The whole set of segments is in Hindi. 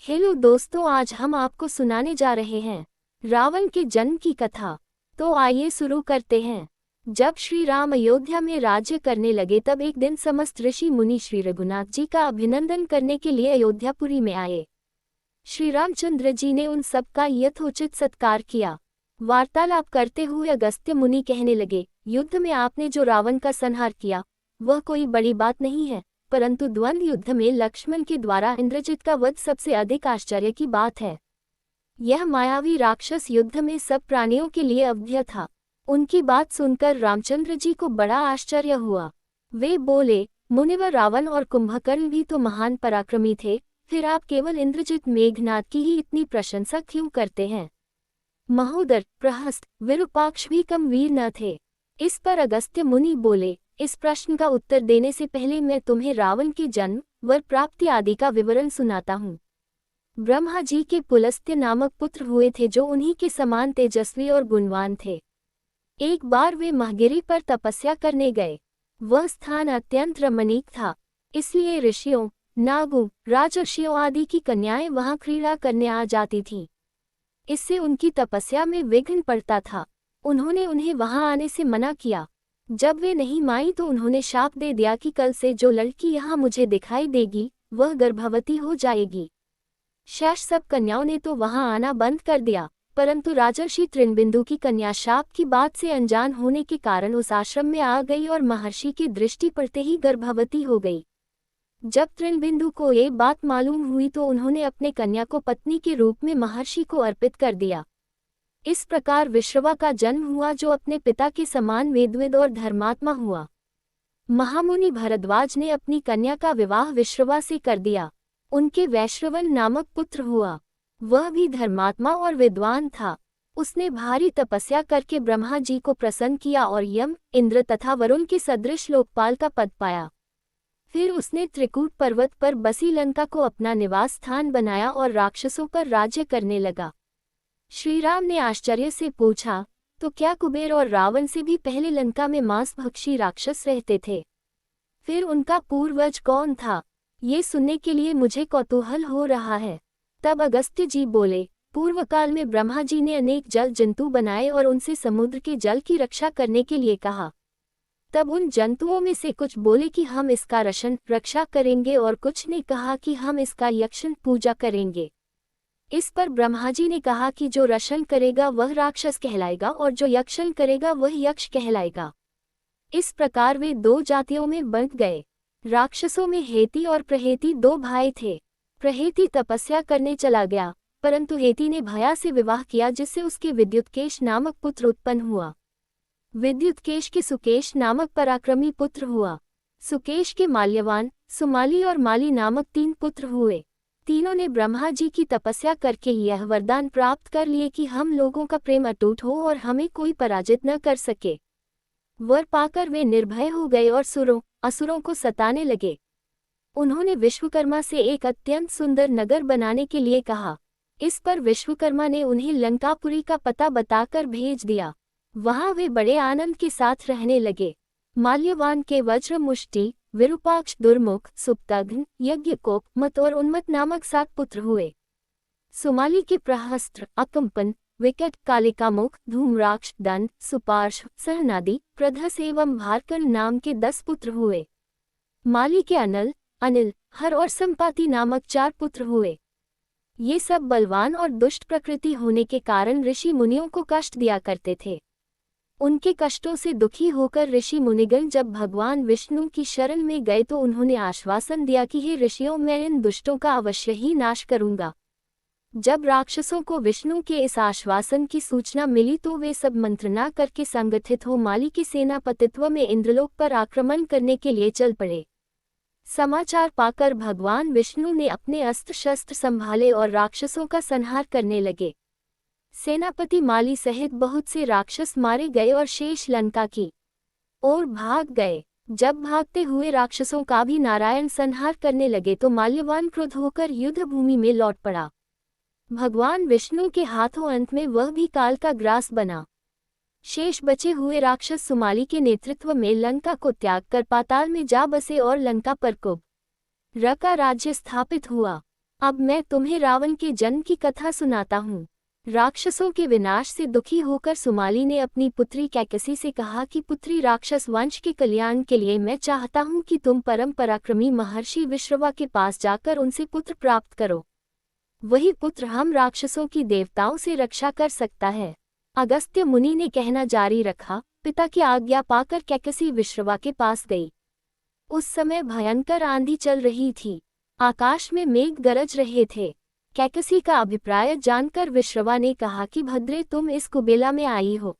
हेलो दोस्तों, आज हम आपको सुनाने जा रहे हैं रावण के जन्म की कथा। तो आइए शुरू करते हैं। जब श्री राम अयोध्या में राज्य करने लगे तब एक दिन समस्त ऋषि मुनि श्री रघुनाथ जी का अभिनंदन करने के लिए अयोध्यापुरी में आए। श्री रामचंद्र जी ने उन सब का यथोचित सत्कार किया। वार्तालाप करते हुए अगस्त्य मुनि कहने लगे, युद्ध में आपने जो रावण का संहार किया वह कोई बड़ी बात नहीं है, परंतु द्वंद्व युद्ध में लक्ष्मण के द्वारा इंद्रजित का वध सबसे अधिक आश्चर्य की बात है। यह मायावी राक्षस युद्ध में सब प्राणियों के लिए अवध्य था। उनकी बात सुनकर रामचंद्र जी को बड़ा आश्चर्य हुआ। वे बोले, मुनिवर, रावण और कुंभकर्ण भी तो महान पराक्रमी थे, फिर आप केवल इंद्रजित मेघनाद की ही इतनी प्रशंसा क्यों करते हैं? महोदर, प्रहस्त, विरूपाक्ष भी कम वीर न थे। इस पर अगस्त्य मुनि बोले, इस प्रश्न का उत्तर देने से पहले मैं तुम्हें रावण के जन्म, वर प्राप्ति आदि का विवरण सुनाता हूँ। ब्रह्मा जी के पुलस्त्य नामक पुत्र हुए थे जो उन्हीं के समान तेजस्वी और गुणवान थे। एक बार वे महगिरी पर तपस्या करने गए। वह स्थान अत्यंत रमणीक था, इसलिए ऋषियों, नागों, राजर्षियों आदि की कन्याएं वहां क्रीड़ा करने आ जाती थीं। इससे उनकी तपस्या में विघ्न पड़ता था। उन्होंने उन्हें वहां आने से मना किया। जब वे नहीं मानी तो उन्होंने शाप दे दिया कि कल से जो लड़की यहाँ मुझे दिखाई देगी वह गर्भवती हो जाएगी। शेष सब कन्याओं ने तो वहां आना बंद कर दिया, परंतु राजर्षि तृणबिंदु की कन्या शाप की बात से अनजान होने के कारण उस आश्रम में आ गई और महर्षि की दृष्टि पड़ते ही गर्भवती हो गई। जब तृणबिंदु को ये बात मालूम हुई तो उन्होंने अपने कन्या को पत्नी के रूप में महर्षि को अर्पित कर दिया। इस प्रकार विश्रवा का जन्म हुआ जो अपने पिता के समान वेदविद और धर्मात्मा हुआ। महामुनि भरद्वाज ने अपनी कन्या का विवाह विश्रवा से कर दिया। उनके वैश्रवण नामक पुत्र हुआ। वह भी धर्मात्मा और विद्वान था। उसने भारी तपस्या करके ब्रह्मा जी को प्रसन्न किया और यम, इंद्र तथा वरुण के सदृश लोकपाल का पद पाया। फिर उसने त्रिकूट पर्वत पर बसी लंका को अपना निवास स्थान बनाया और राक्षसों पर राज्य करने लगा। श्री राम ने आश्चर्य से पूछा, तो क्या कुबेर और रावण से भी पहले लंका में मांसभक्षी राक्षस रहते थे? फिर उनका पूर्वज कौन था? ये सुनने के लिए मुझे कौतूहल हो रहा है। तब अगस्त्य जी बोले, पूर्व काल में ब्रह्मा जी ने अनेक जल जंतु बनाए और उनसे समुद्र के जल की रक्षा करने के लिए कहा। तब उन जंतुओं में से कुछ बोले कि हम इसका रक्षा करेंगे और कुछ ने कहा कि हम इसका यक्षण पूजा करेंगे। इस पर ब्रह्मा जी ने कहा कि जो रक्षण करेगा वह राक्षस कहलाएगा और जो यक्षण करेगा वह यक्ष कहलाएगा। इस प्रकार वे दो जातियों में बंट गए। राक्षसों में हेती और प्रहेती दो भाई थे। प्रहेती तपस्या करने चला गया, परंतु हेती ने भया से विवाह किया जिससे उसके विद्युतकेश नामक पुत्र उत्पन्न हुआ। विद्युतकेश के सुकेश नामक पराक्रमी पुत्र हुआ। सुकेश के माल्यवान, सुमाली और माली नामक 3 पुत्र हुए। तीनों ने ब्रह्मा जी की तपस्या करके यह वरदान प्राप्त कर लिए कि हम लोगों का प्रेम अटूट हो और हमें कोई पराजित न कर सके। वर पाकर वे निर्भय हो गए और असुरों को सताने लगे। उन्होंने विश्वकर्मा से एक अत्यंत सुंदर नगर बनाने के लिए कहा। इस पर विश्वकर्मा ने उन्हें लंकापुरी का पता बताकर भेज दिया। वहां वे बड़े आनंद के साथ रहने लगे। माल्यवान के वज्र मुष्टि, विरूपाक्ष, दुर्मुख, सुप्तघ्न, यज्ञकोप, मत और उन्मत नामक 7 पुत्र हुए। सुमाली के प्रहस्त्र, अकंपन, विकट, कालिकामुख, धूम्राक्ष, दंड, सुपार्श्व, सहनादि, प्रधस एवं भारकर्ण नाम के 10 पुत्र हुए। माली के अनल, अनिल, हर और संपाति नामक 4 पुत्र हुए। ये सब बलवान और दुष्ट प्रकृति होने के कारण ऋषि मुनियों को कष्ट दिया करते थे। उनके कष्टों से दुखी होकर ऋषि मुनिगण जब भगवान विष्णु की शरण में गए तो उन्होंने आश्वासन दिया कि हे ऋषियों, मैं इन दुष्टों का अवश्य ही नाश करूंगा। जब राक्षसों को विष्णु के इस आश्वासन की सूचना मिली तो वे सब मंत्रणा करके संगठित हो माली के सेनापतित्व में इंद्रलोक पर आक्रमण करने के लिए चल पड़े। समाचार पाकर भगवान विष्णु ने अपने अस्त्र शस्त्र संभाले और राक्षसों का संहार करने लगे। सेनापति माली सहित बहुत से राक्षस मारे गए और शेष लंका की ओर भाग गए। जब भागते हुए राक्षसों का भी नारायण संहार करने लगे तो माल्यवान क्रुद्ध होकर युद्ध भूमि में लौट पड़ा। भगवान विष्णु के हाथों अंत में वह भी काल का ग्रास बना। शेष बचे हुए राक्षस सुमाली के नेतृत्व में लंका को त्याग कर पाताल में जा बसे और लंका पर कुब र का राज्य स्थापित हुआ। अब मैं तुम्हें रावण के जन्म की कथा सुनाता हूँ। राक्षसों के विनाश से दुखी होकर सुमाली ने अपनी पुत्री कैकसी से कहा कि पुत्री, राक्षस वंश के कल्याण के लिए मैं चाहता हूँ कि तुम परम पराक्रमी महर्षि विश्रवा के पास जाकर उनसे पुत्र प्राप्त करो। वही पुत्र हम राक्षसों की देवताओं से रक्षा कर सकता है। अगस्त्य मुनि ने कहना जारी रखा। पिता की आज्ञा पाकर कैकसी विश्रवा के पास गई। उस समय भयंकर आंधी चल रही थी। आकाश में मेघ गरज रहे थे। कैकसी का अभिप्राय जानकर विश्रवा ने कहा कि भद्रे, तुम इस कुबेला में आई हो।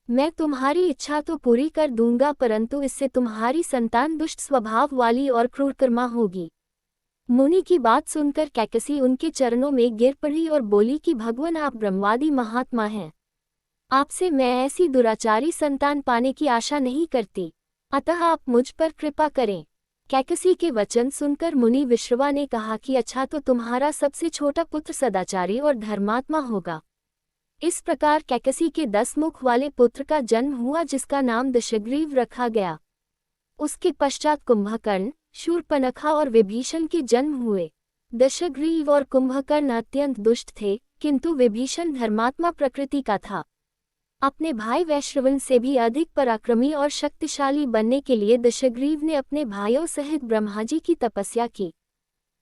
मैं तुम्हारी इच्छा तो पूरी कर दूंगा, परंतु इससे तुम्हारी संतान दुष्ट स्वभाव वाली और क्रूरकर्मा होगी। मुनि की बात सुनकर कैकसी उनके चरणों में गिर पड़ी और बोली कि भगवान, आप ब्रह्मवादी महात्मा हैं। आपसे मैं ऐसी दुराचारी संतान पाने की आशा नहीं करती, अतः आप मुझ पर कृपा करें। कैकसी के वचन सुनकर मुनि विश्रवा ने कहा कि अच्छा, तो तुम्हारा सबसे छोटा पुत्र सदाचारी और धर्मात्मा होगा। इस प्रकार कैकसी के 10 मुख वाले पुत्र का जन्म हुआ, जिसका नाम दशग्रीव रखा गया। उसके पश्चात कुंभकर्ण, शूर्पणखा और विभीषण के जन्म हुए। दशग्रीव और कुंभकर्ण अत्यंत दुष्ट थे, किंतु विभीषण धर्मात्मा प्रकृति का था। अपने भाई वैश्रवन से भी अधिक पराक्रमी और शक्तिशाली बनने के लिए दशग्रीव ने अपने भाइयों सहित ब्रह्मा जी की तपस्या की।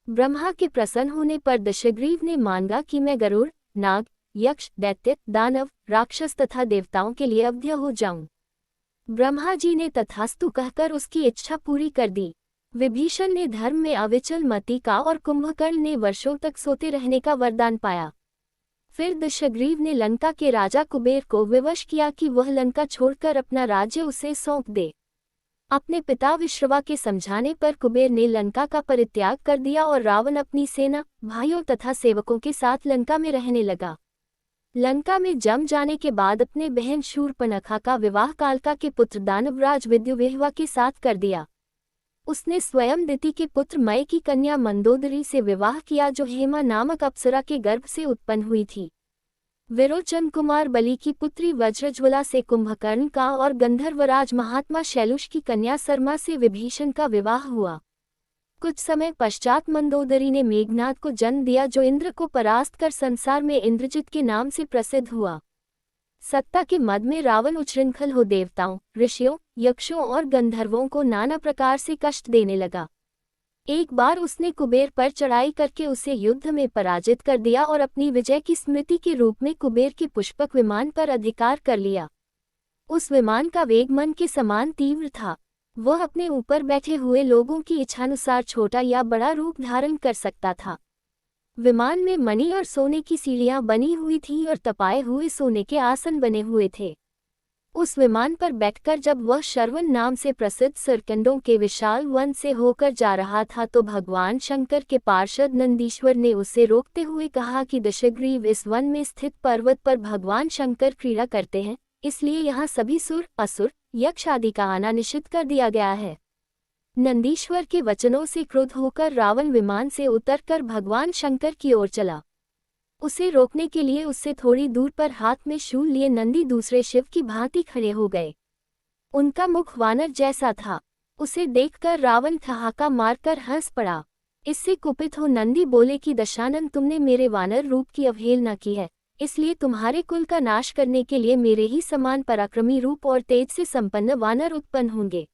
ब्रह्मा के प्रसन्न होने पर दशग्रीव ने मांगा कि मैं गरुड़, नाग, यक्ष, दैत्य, दानव, राक्षस तथा देवताओं के लिए अवध्य हो जाऊं। ब्रह्मा जी ने तथास्तु कहकर उसकी इच्छा पूरी कर दी। विभीषण ने धर्म में अविचल मति का और कुंभकर्ण ने वर्षों तक सोते रहने का वरदान पाया। फिर दशग्रीव ने लंका के राजा कुबेर को विवश किया कि वह लंका छोड़कर अपना राज्य उसे सौंप दे। अपने पिता विश्रवा के समझाने पर कुबेर ने लंका का परित्याग कर दिया और रावण अपनी सेना, भाइयों तथा सेवकों के साथ लंका में रहने लगा। लंका में जम जाने के बाद अपने बहन शूर्पणखा का विवाह कालका के पुत्र दानवराज विद्युवेहवा के साथ कर दिया। उसने स्वयं दिति के पुत्र मय की कन्या मंदोदरी से विवाह किया, जो हेमा नामक अप्सरा के गर्भ से उत्पन्न हुई थी। विरोचन कुमार बलि की पुत्री वज्रज्वला से कुंभकर्ण का और गंधर्वराज महात्मा शैलुष की कन्या सरमा से विभीषण का विवाह हुआ। कुछ समय पश्चात मंदोदरी ने मेघनाद को जन्म दिया, जो इंद्र को परास्त कर संसार में इंद्रजित के नाम से प्रसिद्ध हुआ। सत्ता के मद में रावण उच्छृंखल हो देवताओं, ऋषियों, यक्षों और गंधर्वों को नाना प्रकार से कष्ट देने लगा। एक बार उसने कुबेर पर चढ़ाई करके उसे युद्ध में पराजित कर दिया और अपनी विजय की स्मृति के रूप में कुबेर के पुष्पक विमान पर अधिकार कर लिया। उस विमान का वेग मन के समान तीव्र था। वह अपने ऊपर बैठे हुए लोगों की इच्छानुसार छोटा या बड़ा रूप धारण कर सकता था। विमान में मणि और सोने की सीढ़ियां बनी हुई थीं और तपाए हुए सोने के आसन बने हुए थे। उस विमान पर बैठकर जब वह शरवण नाम से प्रसिद्ध सरकंडों के विशाल वन से होकर जा रहा था, तो भगवान शंकर के पार्षद नंदीश्वर ने उसे रोकते हुए कहा कि दशग्रीव, इस वन में स्थित पर्वत पर भगवान शंकर क्रीड़ा करते हैं, इसलिए यहाँ सभी सुर, असुर, यक्ष आदि का आना निषिद्ध कर दिया गया है। नंदीश्वर के वचनों से क्रुद्ध होकर रावण विमान से उतरकर भगवान शंकर की ओर चला। उसे रोकने के लिए उससे थोड़ी दूर पर हाथ में शूल लिए नंदी दूसरे शिव की भांति खड़े हो गए। उनका मुख वानर जैसा था। उसे देखकर रावण ठहाका मारकर हंस पड़ा। इससे कुपित हो नंदी बोले कि दशानन, तुमने मेरे वानर रूप की अवहेलना की है, इसलिए तुम्हारे कुल का नाश करने के लिए मेरे ही समान पराक्रमी रूप और तेज से संपन्न वानर उत्पन्न होंगे।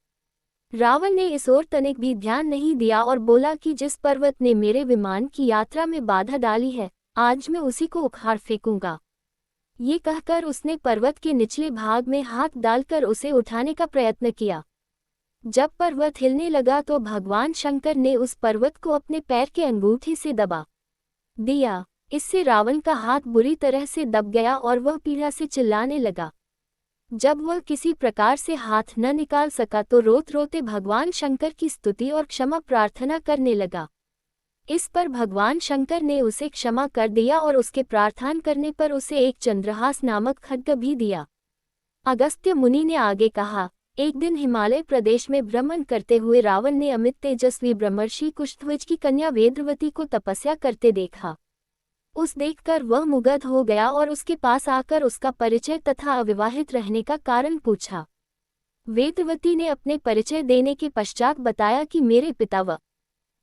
रावण ने इस ओर तनिक भी ध्यान नहीं दिया और बोला कि जिस पर्वत ने मेरे विमान की यात्रा में बाधा डाली है, आज मैं उसी को उखाड़ फेंकूंगा। ये कहकर उसने पर्वत के निचले भाग में हाथ डालकर उसे उठाने का प्रयत्न किया। जब पर्वत हिलने लगा तो भगवान शंकर ने उस पर्वत को अपने पैर के अंगूठे से दबा दिया। इससे रावण का हाथ बुरी तरह से दब गया और वह पीड़ा से चिल्लाने लगा। जब वह किसी प्रकार से हाथ न निकाल सका तो रोते रोते भगवान शंकर की स्तुति और क्षमा प्रार्थना करने लगा। इस पर भगवान शंकर ने उसे क्षमा कर दिया और उसके प्रार्थना करने पर उसे एक चंद्रहास नामक खड्ग भी दिया। अगस्त्य मुनि ने आगे कहा, एक दिन हिमालय प्रदेश में भ्रमण करते हुए रावण ने अमित तेजस्वी ब्रह्मर्षि कुशध्वज की कन्या वेदवती को तपस्या करते देखा। उस देखकर वह मुग्ध हो गया और उसके पास आकर उसका परिचय तथा अविवाहित रहने का कारण पूछा। वेदवती ने अपने परिचय देने के पश्चात बताया कि मेरे पिता व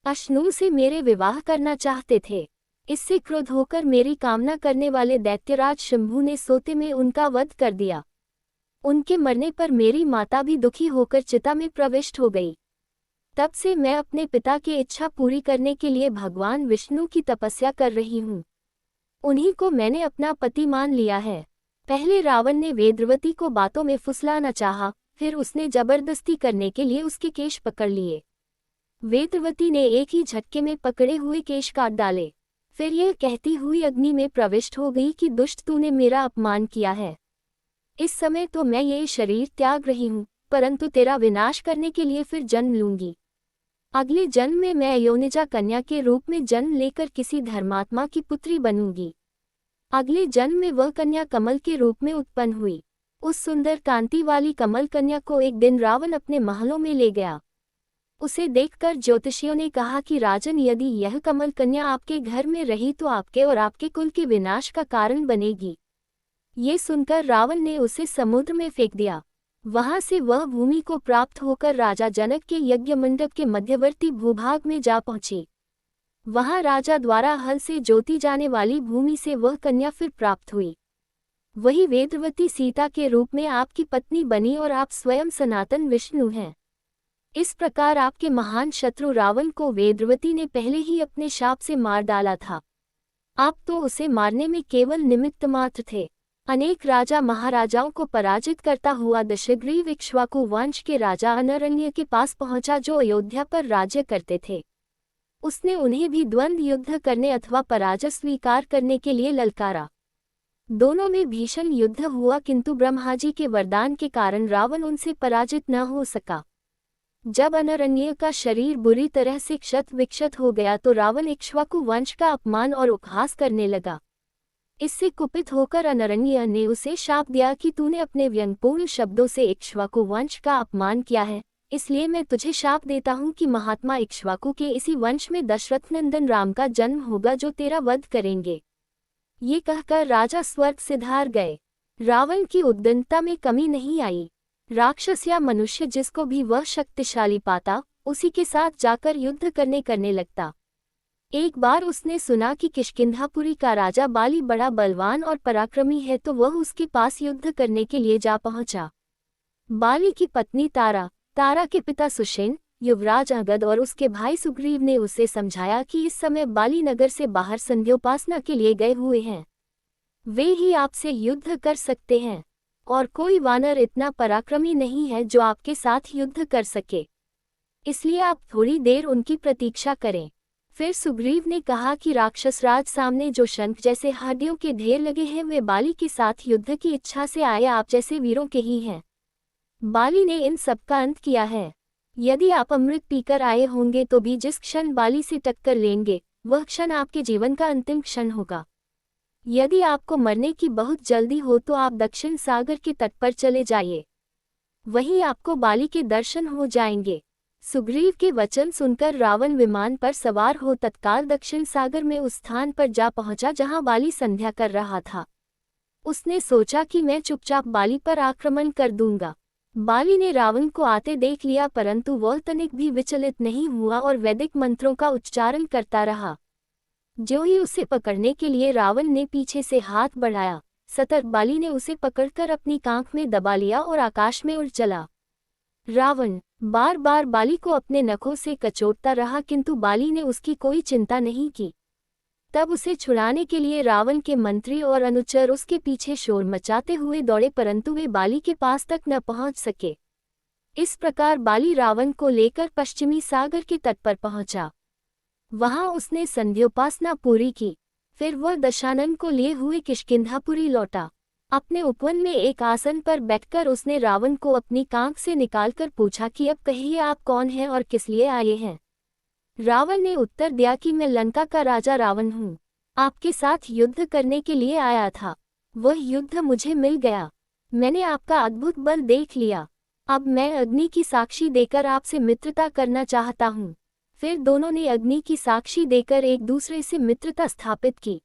अश्नु से मेरे विवाह करना चाहते थे। इससे क्रोध होकर मेरी कामना करने वाले दैत्यराज शंभु ने सोते में उनका वध कर दिया। उनके मरने पर मेरी माता भी दुखी होकर चिता में प्रविष्ट हो गई। तब से मैं अपने पिता की इच्छा पूरी करने के लिए भगवान विष्णु की तपस्या कर रही हूँ। उन्हीं को मैंने अपना पति मान लिया है। पहले रावण ने वेदवती को बातों में फुसलाना चाहा, फिर उसने जबरदस्ती करने के लिए उसके केश पकड़ लिए। वेदवती ने एक ही झटके में पकड़े हुए केश काट डाले। फिर यह कहती हुई अग्नि में प्रविष्ट हो गई कि दुष्ट तूने मेरा अपमान किया है। इस समय तो मैं ये शरीर त्याग रही हूँ, परंतु तेरा विनाश करने के लिए फिर जन्म लूंगी। अगले जन्म में मैं योनिजा कन्या के रूप में जन्म लेकर किसी धर्मात्मा की पुत्री बनूंगी। अगले जन्म में वह कन्या कमल के रूप में उत्पन्न हुई। उस सुंदर कांति वाली कमल कन्या को एक दिन रावण अपने महलों में ले गया। उसे देखकर ज्योतिषियों ने कहा कि राजन, यदि यह कमल कन्या आपके घर में रही तो आपके और आपके कुल के विनाश का कारण बनेगी। ये सुनकर रावण ने उसे समुद्र में फेंक दिया। वहां से वह भूमि को प्राप्त होकर राजा जनक के यज्ञ मंडप के मध्यवर्ती भूभाग में जा पहुंची। वहां राजा द्वारा हल से जोती जाने वाली भूमि से वह कन्या फिर प्राप्त हुई। वही वेदवती सीता के रूप में आपकी पत्नी बनी और आप स्वयं सनातन विष्णु हैं। इस प्रकार आपके महान शत्रु रावण को वेदवती ने पहले ही अपने शाप से मार डाला था। आप तो उसे मारने में केवल निमित्त मात्र थे। अनेक राजा महाराजाओं को पराजित करता हुआ दशग्रीव इक्ष्वाकु वंश के राजा अनरण्य के पास पहुंचा, जो अयोध्या पर राज्य करते थे। उसने उन्हें भी द्वंद्व युद्ध करने अथवा पराजय स्वीकार करने के लिए ललकारा। दोनों में भीषण युद्ध हुआ, किंतु ब्रह्माजी के वरदान के कारण रावण उनसे पराजित न हो सका। जब अनरण्य का शरीर बुरी तरह से क्षत विक्षत हो गया तो रावण इक्ष्वाकु वंश का अपमान और उपहास करने लगा। इससे कुपित होकर अनरण्य ने उसे शाप दिया कि तूने अपने व्यंगपूर्ण शब्दों से इक्ष्वाकु वंश का अपमान किया है, इसलिए मैं तुझे शाप देता हूँ कि महात्मा इक्ष्वाकु के इसी वंश में दशरथ नंदन राम का जन्म होगा, जो तेरा वध करेंगे। ये कहकर राजा स्वर्ग सिधार गए। रावण की उद्दंडता में कमी नहीं आई। राक्षस या मनुष्य जिसको भी वह शक्तिशाली पाता, उसी के साथ जाकर युद्ध करने लगता। एक बार उसने सुना कि किष्किंधापुरी का राजा बाली बड़ा बलवान और पराक्रमी है, तो वह उसके पास युद्ध करने के लिए जा पहुंचा। बाली की पत्नी तारा, तारा के पिता सुषेण, युवराज अंगद और उसके भाई सुग्रीव ने उसे समझाया कि इस समय बाली नगर से बाहर संध्योपासना के लिए गए हुए हैं। वे ही आपसे युद्ध कर सकते हैं, और कोई वानर इतना पराक्रमी नहीं है जो आपके साथ युद्ध कर सके। इसलिए आप थोड़ी देर उनकी प्रतीक्षा करें। फिर सुग्रीव ने कहा कि राक्षसराज सामने जो शंख जैसे हड्डियों के ढेर लगे हैं, वे बाली के साथ युद्ध की इच्छा से आए आप जैसे वीरों के ही हैं। बाली ने इन सब का अंत किया है। यदि आप अमृत पीकर आए होंगे तो भी जिस क्षण बाली से टक्कर लेंगे, वह क्षण आपके जीवन का अंतिम क्षण होगा। यदि आपको मरने की बहुत जल्दी हो तो आप दक्षिण सागर के तट पर चले जाइए, वहीं आपको बाली के दर्शन हो जाएंगे। सुग्रीव के वचन सुनकर रावण विमान पर सवार हो तत्काल दक्षिण सागर में उस स्थान पर जा पहुंचा जहां बाली संध्या कर रहा था। उसने सोचा कि मैं चुपचाप बाली पर आक्रमण कर दूंगा। बाली ने रावण को आते देख लिया, परंतु वह तनिक भी विचलित नहीं हुआ और वैदिक मंत्रों का उच्चारण करता रहा। जो ही उसे पकड़ने के लिए रावण ने पीछे से हाथ बढ़ाया, सतर्क बाली ने उसे पकड़कर अपनी कांख में दबा लिया और आकाश में उड़ चला। रावण बार बार बाली को अपने नखों से कचोटता रहा, किंतु बाली ने उसकी कोई चिंता नहीं की। तब उसे छुड़ाने के लिए रावण के मंत्री और अनुचर उसके पीछे शोर मचाते हुए दौड़े, परंतु वे बाली के पास तक न पहुंच सके। इस प्रकार बाली रावण को लेकर पश्चिमी सागर के तट पर पहुंचा। वहां उसने संध्योपासना पूरी की। फिर वह दशानन को लिए हुए किष्किंधापुरी लौटा। अपने उपवन में एक आसन पर बैठकर उसने रावण को अपनी कांख से निकालकर पूछा कि अब कहिए आप कौन हैं और किस लिए आए हैं। रावण ने उत्तर दिया कि मैं लंका का राजा रावण हूँ, आपके साथ युद्ध करने के लिए आया था। वह युद्ध मुझे मिल गया। मैंने आपका अद्भुत बल देख लिया। अब मैं अग्नि की साक्षी देकर आपसे मित्रता करना चाहता हूँ। फिर दोनों ने अग्नि की साक्षी देकर एक दूसरे से मित्रता स्थापित की।